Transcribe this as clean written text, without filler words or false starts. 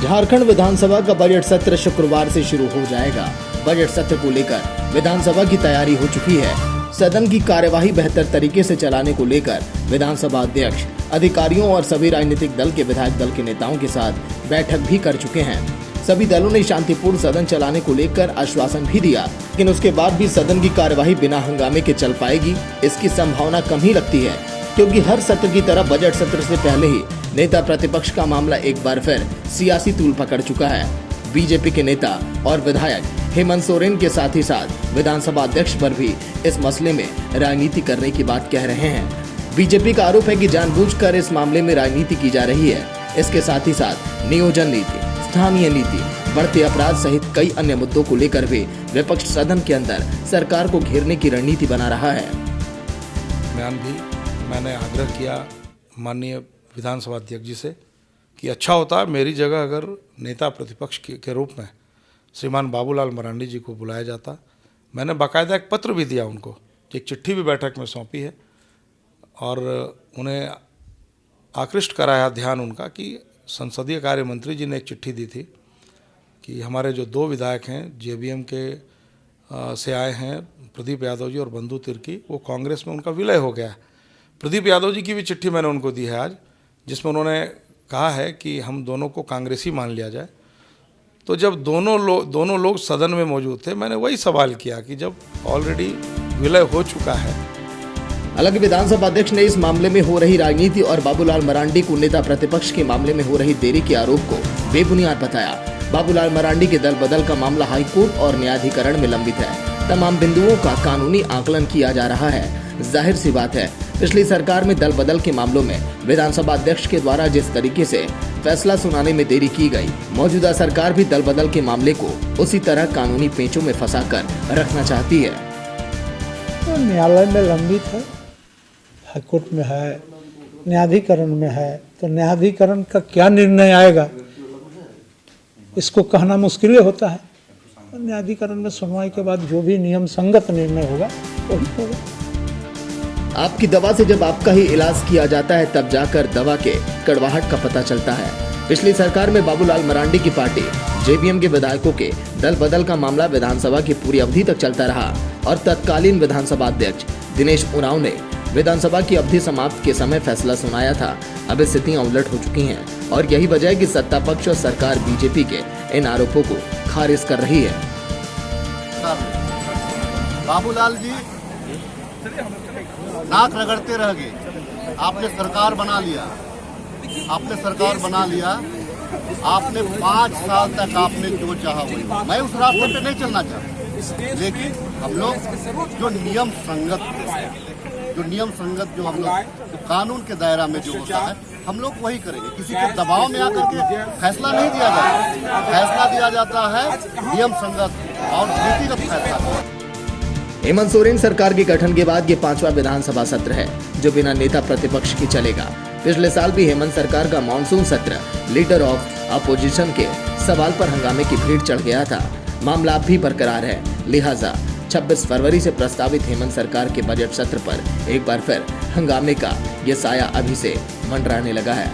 झारखंड विधानसभा का बजट सत्र शुक्रवार से शुरू हो जाएगा। बजट सत्र को लेकर विधानसभा की तैयारी हो चुकी है। सदन की कार्यवाही बेहतर तरीके से चलाने को लेकर विधानसभा अध्यक्ष अधिकारियों और सभी राजनीतिक दल के विधायक दल के नेताओं के साथ बैठक भी कर चुके हैं। सभी दलों ने शांतिपूर्ण सदन चलाने को लेकर आश्वासन भी दिया, लेकिन उसके बाद भी सदन की कार्यवाही बिना हंगामे के चल पाएगी, इसकी संभावना कम ही लगती है, क्योंकि हर सत्र की तरह बजट सत्र से पहले ही नेता प्रतिपक्ष का मामला एक बार फिर सियासी तूल पकड़ चुका है। बीजेपी के नेता और विधायक हेमंत सोरेन के साथ ही साथ विधानसभा अध्यक्ष पर भी इस मसले में राजनीति करने की बात कह रहे हैं। बीजेपी का आरोप है कि जानबूझकर इस मामले में राजनीति की जा रही है। इसके साथ ही साथ नियोजन नीति, स्थानीय नीति, बढ़ते अपराध सहित कई अन्य मुद्दों को लेकर भी विपक्ष सदन के अंदर सरकार को घेरने की रणनीति बना रहा है। मैंने आग्रह किया माननीय विधानसभा अध्यक्ष जी से कि अच्छा होता मेरी जगह अगर नेता प्रतिपक्ष के रूप में श्रीमान बाबूलाल मरांडी जी को बुलाया जाता। मैंने बाकायदा एक पत्र भी दिया उनको, एक चिट्ठी भी बैठक में सौंपी है और उन्हें आकृष्ट कराया ध्यान उनका कि संसदीय कार्य मंत्री जी ने एक चिट्ठी दी थी कि हमारे जो दो विधायक हैं जेबीएम के से आए हैं, प्रदीप यादव जी और बंधु तिर्की, वो कांग्रेस में उनका विलय हो गया है। प्रदीप यादव जी की भी चिट्ठी मैंने उनको दी है आज, जिसमें उन्होंने कहा है कि हम दोनों को कांग्रेसी मान लिया जाए। तो जब दोनों लोग सदन में मौजूद थे, मैंने वही सवाल किया कि जब ऑलरेडी विलय हो चुका है। हालांकि विधानसभा अध्यक्ष ने इस मामले में हो रही राजनीति और बाबूलाल मरांडी को नेता प्रतिपक्ष के मामले में हो रही देरी के आरोप को बेबुनियाद बताया। बाबूलाल मरांडी के दल बदल का मामला हाईकोर्ट और न्यायाधिकरण में लंबित है। तमाम बिंदुओं का कानूनी आकलन किया जा रहा है। जाहिर सी बात है, पिछली सरकार में दल बदल के मामलों में विधानसभा अध्यक्ष के द्वारा जिस तरीके से फैसला सुनाने में देरी की गई, मौजूदा सरकार भी दल बदल के मामले को उसी तरह कानूनी पेंचों में फंसाकर रखना चाहती है। तो न्यायालय में लंबित है, हाईकोर्ट में है, न्यायाधिकरण में है, तो न्यायाधिकरण का क्या निर्णय आएगा इसको कहना मुश्किल होता है। न्यायाधिकरण में सुनवाई के बाद जो भी नियम संगत निर्णय होगा वही होगा। आपकी दवा से जब आपका ही इलाज किया जाता है, तब जाकर दवा के कड़वाहट का पता चलता है। पिछली सरकार में बाबूलाल मरांडी की पार्टी जेबीएम के विधायकों के दल बदल का मामला विधानसभा की पूरी अवधि तक चलता रहा और तत्कालीन विधानसभा अध्यक्ष दिनेश उरांव ने विधानसभा की अवधि समाप्त के समय फैसला सुनाया था। अब स्थितियां उलट हो चुकी हैं और यही वजह है कि सत्ता पक्ष और सरकार बीजेपी के इन आरोपों को खारिज कर रही है। बाबूलाल जी नाक रगड़ते रह गए। आपने सरकार बना लिया, आपने 5 साल तक आपने जो चाहा वही। मैं उस रास्ते पे नहीं चलना चाहता, लेकिन हम लोग जो नियम संगत जो हम लोग जो कानून के दायरा में जो होता है हम लोग वही करेंगे। किसी के दबाव में आकर के फैसला नहीं दिया जाता, फैसला दिया जाता है नियम संगत और नीतिगत फैसला। हेमंत सोरेन सरकार के गठन के बाद ये 5वां विधानसभा सत्र है जो बिना नेता प्रतिपक्ष के चलेगा। पिछले साल भी हेमंत सरकार का मानसून सत्र लीडर ऑफ अपोजिशन के सवाल पर हंगामे की भीड़ चढ़ गया था। मामला अब भी बरकरार है, लिहाजा 26 फरवरी से प्रस्तावित हेमंत सरकार के बजट सत्र पर एक बार फिर हंगामे का ये साया अभी से मंडराने लगा है।